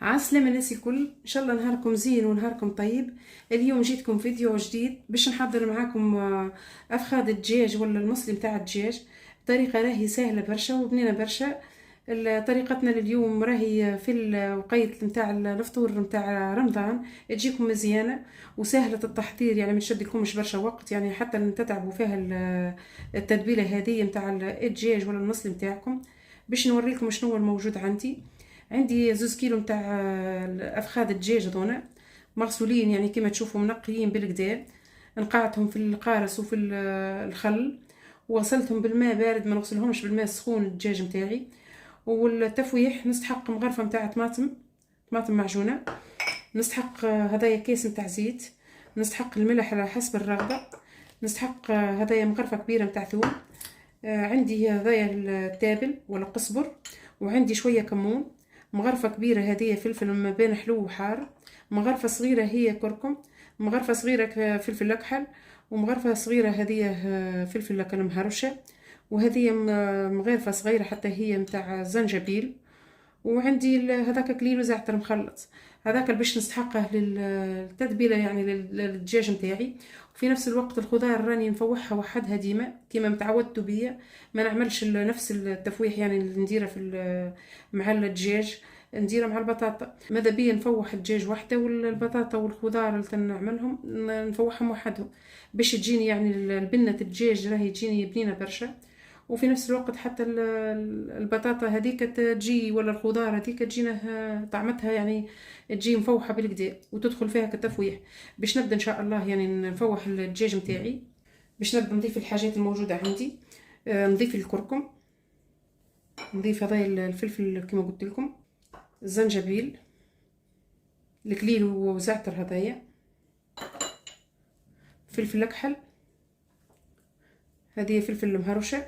عسلامة الناس الكل، ان شاء الله نهاركم زين ونهاركم طيب. اليوم جيتكم فيديو جديد باش نحضر معاكم افخاذ الدجاج ولا المصلي متاع الدجاج بطريقه راهي سهله برشا وبنينه برشا. طريقتنا لليوم راهي في الوقيت متاع الفطور متاع رمضان، تجيكم مزيانه وسهله التحضير، يعني ما تشدلكمش برشا وقت، يعني حتى تتعبوا فيها التتبيله هذه متاع الدجاج ولا المصلي متاعكم. باش نوريكم شنو الموجود عندي 2 كيلو متاع افخاذ الدجاج هذونا مغسولين، يعني كما تشوفوا منقيين بالكدا. نقعتهم في القارص وفي الخل، وغسلتهم بالماء بارد، ما نغسلهمش بالماء السخون الدجاج متاعي. والتفويح نستحق مغرفه متاع طماطم معجونه، نستحق هدايا كيس متاع زيت، نستحق الملح على حسب الرغبه، نستحق هدايا مغرفه كبيره متاع ثوم، عندي هذايا التابل ولا قزبر، وعندي شويه كمون، مغرفه كبيره هذه فلفل ما بين حلو وحار، مغرفه صغيره هي كركم، مغرفه صغيره فلفل اكحل، ومغرفه صغيره هذه فلفل لكن مهرشه، وهذه مغرفه صغيره حتى هي متاع زنجبيل، وعندي هذاك كليلو زعتر مخلط، هذاك باش نستحقه للتتبيله يعني للدجاج نتاعي. وفي نفس الوقت الخضار راني نفوحها وحدها ديما كما متعودتوا بيا، ما نعملش نفس التفويح يعني اللي نديره مع الدجاج، نديره مع البطاطا. ماذا بيا نفوح الدجاج وحده، والبطاطا والخضار اللي نعملهم نفوحهم وحدهم باش تجيني يعني البنه الدجاج راهي تجيني بنينه برشا. وفي نفس الوقت حتى البطاطا هذيك تجي ولا الخضار هذيك تجينا طعمتها يعني تجي مفوحه بالكدا وتدخل فيها كتفويح. باش نبدا ان شاء الله يعني نفوح الدجاج متاعي. باش نبدا نضيف الحاجات الموجوده عندي، نضيف الكركم، نضيف هذا الفلفل كما قلت لكم، الزنجبيل، الكليل وزعتر هذايا، فلفل اكحل، هذه فلفل مهرشه،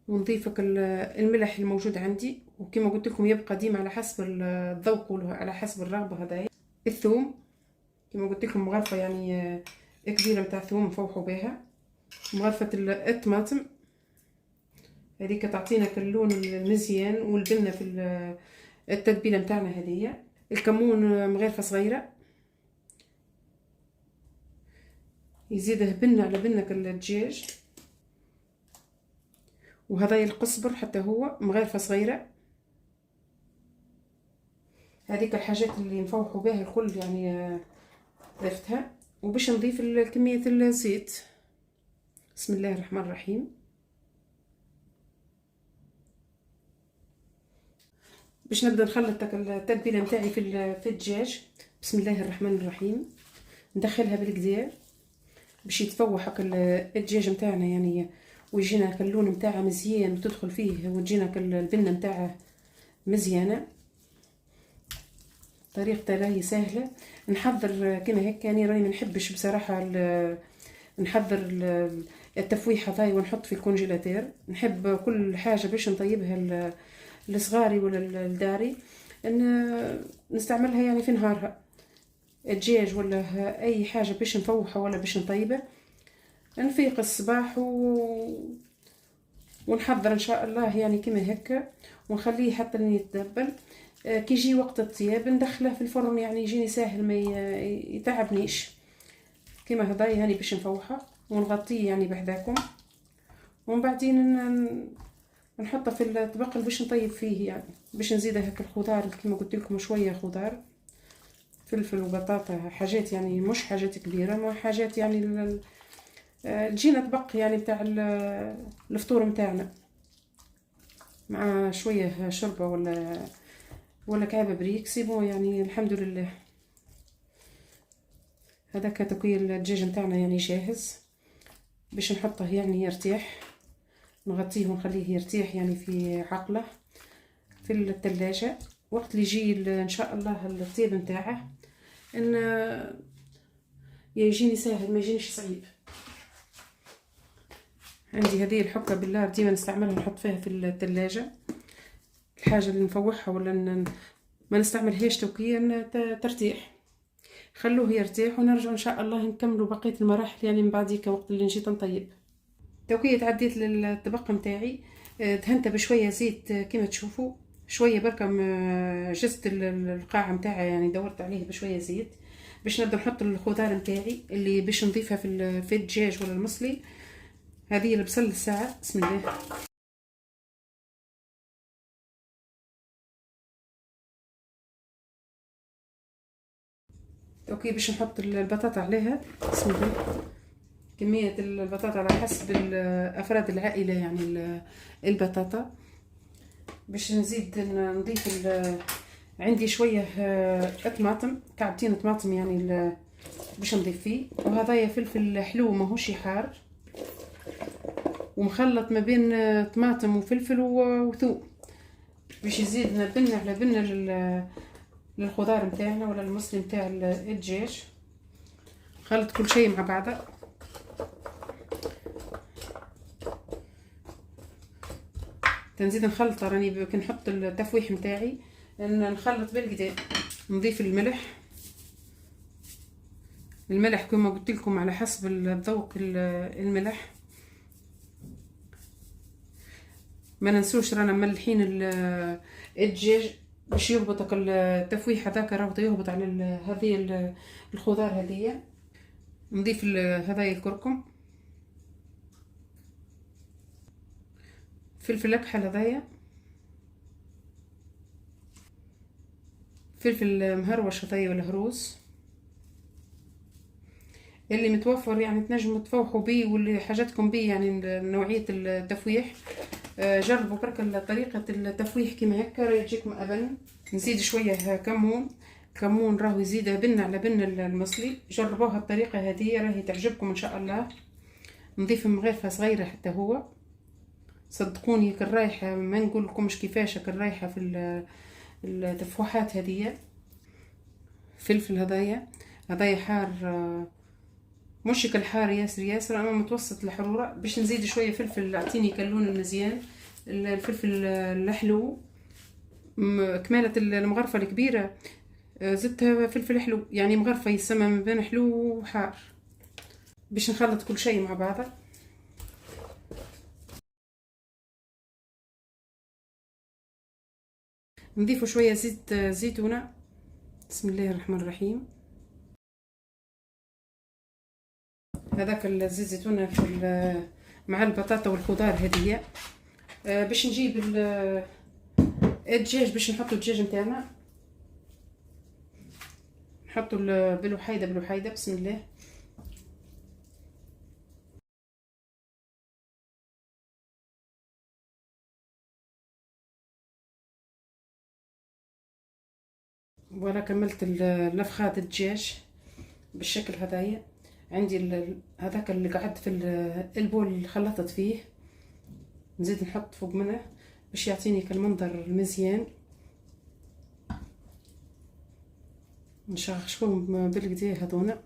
ونضيف الملح الموجود عندي، وكما قلت لكم يبقى ديما على حسب الذوق وعلى حسب الرغبه. هذايا الثوم كما قلت لكم مغرفه يعني كبيره متاع ثوم نفوحوا بها، مغرفه الطماطم هذيك تعطينا اللون المزيان والبنه في التتبيله متاعنا. هذه الكمون مغرفه صغيره يزيده بنه على بنه الدجاج، وهذا القزبر حتى هو مغرفه صغيره. هذيك الحاجات اللي نفوحوا بها الكل يعني ضفتها. وباش نضيف كميه الزيت، بسم الله الرحمن الرحيم. باش نبدا نخلط التتبيله نتاعي في الدجاج، بسم الله الرحمن الرحيم. ندخلها بالكدا باش يتفوح الدجاج نتاعنا يعني، ويجينا اللون نتاعه مزيان وتدخل فيه وتجينا البنه نتاعه مزيانه. طريقته راهي سهله. نحضر كما هيك يعني، راني ما نحبش بصراحه نحضر التفويح هذايا ونحط في الكونجيلاتير، نحب كل حاجه باش نطيبها لصغاري ولا لداري ان نستعملها يعني في نهارها، الدجاج ولا اي حاجه باش نفوحها ولا باش نطيبها. نفيق الصباح ونحضر ان شاء الله يعني كما هكا، ونخليه حتى يتدبل. كي يجي وقت الطياب ندخله في الفرن، يعني يجيني ساهل ما يتعبنيش. كما هذايا يعني باش نفوحه ونغطيه يعني بحذاكم، ومن بعدين نحطه في الطبق اللي باش نطيب فيه، يعني باش نزيد هكا الخضار كما قلت لكم، شويه خضار فلفل وبطاطا، حاجات يعني مش حاجات كبيره، ما حاجات يعني تجينا طبق يعني بتاع الفطور متاعنا، مع شويه شوربه ولا كعبه بريك سيبو يعني الحمد لله. هذاك تكوين الدجاج نتاعنا يعني جاهز باش نحطه يعني يرتاح، نغطيه ونخليه يرتاح يعني في عقله في الثلاجه. وقت اللي يجي ان شاء الله الطيب نتاعه ان يجيني ساهل ما يجينيش صعيب. عندي هذه الحكه بالله ديما نستعملها، نحط فيها في الثلاجه الحاجه اللي نفوحها ولا ما نستعملهاش توكيا ترتاح. خلوه يرتاح ونرجع ان شاء الله نكملوا بقيه المراحل يعني من بعديك وقت اللي نجي نطيب. توكيا تعديت للطبق نتاعي، دهنته بشويه زيت كما تشوفوا، شويه بركه جست القاع متاعها، يعني دورت عليه بشويه زيت باش نبدا نحط الخضار متاعي اللي باش نضيفها في الدجاج ولا المصلي. هذه البصل الساعه، بسم الله. اوكي باش نحط البطاطا عليها، بسم الله. كمية البطاطا على حسب افراد العائلة، يعني البطاطا. باش نزيد نضيف عندي شوية طماطم، كعبتين طماطم يعني باش نضيف فيه. وهذايا فلفل حلو ماهوش حار، ومخلط ما بين طماطم وفلفل وثوم، باش يزيد بنة على بنة للخضار متاعنا ولا المصلي متاع الدجاج. خلط كل شيء مع بعضه. تنزيد نخلط، راني كنحط التفويح متاعي، نخلط بالكدا. نضيف الملح كما قلت لكم على حسب الذوق. الملح ما ننسوش رانا ملحين الدجاج باش يهبط التفويح هذاك، راه يهبط على هذه الخضار هذه. نضيف هذايا الكركم، فلفل اكحل هذايا، فلفل مهروش هذايا ولا هروس اللي متوفر، يعني تنجموا تفوحوا بيه واللي حاجتكم بيه، يعني نوعية التفويح. جربوا برك طريقة التفويح كما هكا راه يجيكم أبن. نزيد شوية كمون راهو يزيد بن على بن المصلي. جربوها الطريقة هذه راهي تعجبكم إن شاء الله. نضيف مغرفة صغيرة حتى هو، صدقوني كالرايحة ما نقول لكمش كيفاش كالرايحة في التفوحات هذه. فلفل هذايا حار، مش كالحار ياسر اما متوسط الحرورة. باش نزيد شوية فلفل اعطيني كاللون المزيان، الفلفل الحلو. كمالة المغرفة الكبيرة زدتها فلفل حلو، يعني مغرفة يسمى من بين حلو وحار. باش نخلط كل شيء مع بعضه. نضيف شوية زيت زيتونة، بسم الله الرحمن الرحيم. هذاك الزيت الزيتونة مع البطاطا والخضار هذه. باش نجيب الدجاج، باش نحطو الدجاج نتاعنا، نحطو بالوحيدة بسم الله. ولا كملت لفخات الدجاج بالشكل هذايا. عندي هذاك اللي قعد في البول اللي خلطت فيه، نزيد نحط فوق منه باش يعطيني كالمنظر المزيان. نشغشهم بالكدا هذونا.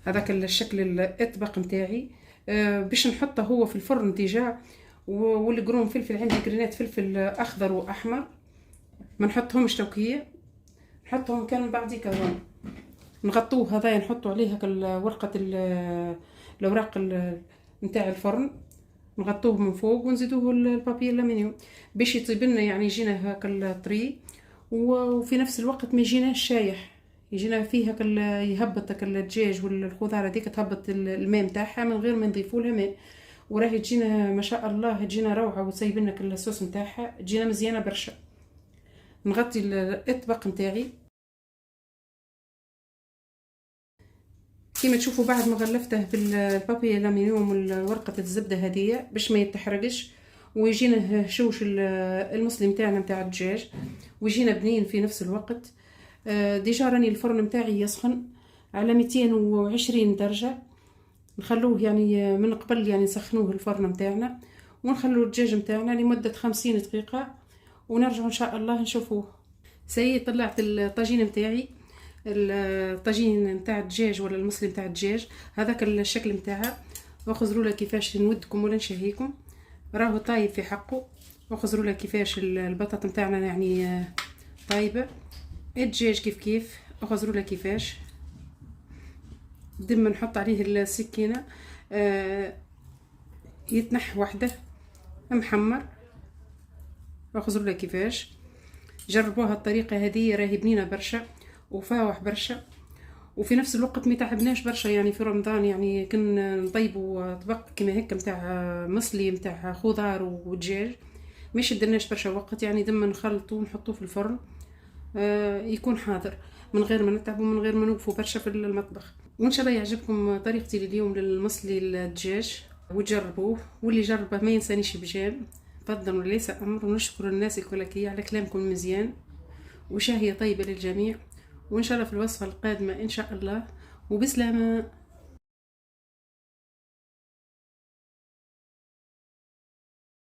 هذاك الشكل الاطبق نتاعي. باش نحطه هو في الفرن ديجا. والقرون فلفل، عندي قرينات فلفل اخضر واحمر، ما نحطهمش توكيه، نحطهم كان بعديك هون. نغطوه هذايا، نحطوا عليه ورقه الاوراق نتاع الفرن، نغطوه من فوق ونزيدوه البابي الالومنيوم باش يطيب لنا، يعني يجينا هاك الطري. وفي نفس الوقت ما يجيناش شايح، يجينا فيه هاك يهبط هاك الدجاج والخضار هذيك، تهبط الماء نتاعها من غير ما نضيفوا لها ماء. وراهي تجينا ما شاء الله، تجينا روعه. وتسيب لنا الصوص نتاعها تجينا مزيانه برشا. نغطي الاطباق نتاعي كيما تشوفوا بعد ما غلفته بالبابي الالومنيوم والورقه الزبده هذه باش ما يتحرقش، ويجينا هشوش المصلي نتاعنا نتاع الدجاج، ويجينا بنين في نفس الوقت. ديجا راني الفرن نتاعي يسخن على 220 درجه. نخلوه يعني من قبل، يعني نسخنوه الفرن نتاعنا، ونخلو الدجاج نتاعنا لمده 50 دقيقه، ونرجع ان شاء الله نشوفوه. سي طلعت الطاجين نتاعي، الطاجين نتاع الدجاج ولا المصلي نتاع الدجاج، هذاك الشكل نتاعها. وخزروا له كيفاش نودكم ولا نشهيكم، راهو طايب في حقه. وخزروا له كيفاش البطاطا نتاعنا يعني طايبه. الدجاج كيف وخزروا له كيفاش. دم نحط عليه السكينه يتنح وحده محمر. اخذوا لها كيفاش جربوها الطريقه هذه، راهي بنينه برشا وفاوح برشا، وفي نفس الوقت ما تعبناش برشا. يعني في رمضان يعني كنا نطيبوا طبق كيما هكا نتاع مصلي نتاع خضار ودجاج، مش درناش برشا وقت، يعني دم نخلطوه ونحطوه في الفرن يكون حاضر من غير ما نتعبوا، من غير ما نوقفوا برشا في المطبخ. وان شاء الله يعجبكم طريقتي اليوم للمصلي الدجاج وتجربوه، واللي جربه ما ينسانيش بجام. فضلا وليس امر، ونشكر الناس الكل على كلامكم مزيان، وشاهية طيبة للجميع، وإن شاء الله في الوصفة القادمة إن شاء الله، وبسلامة.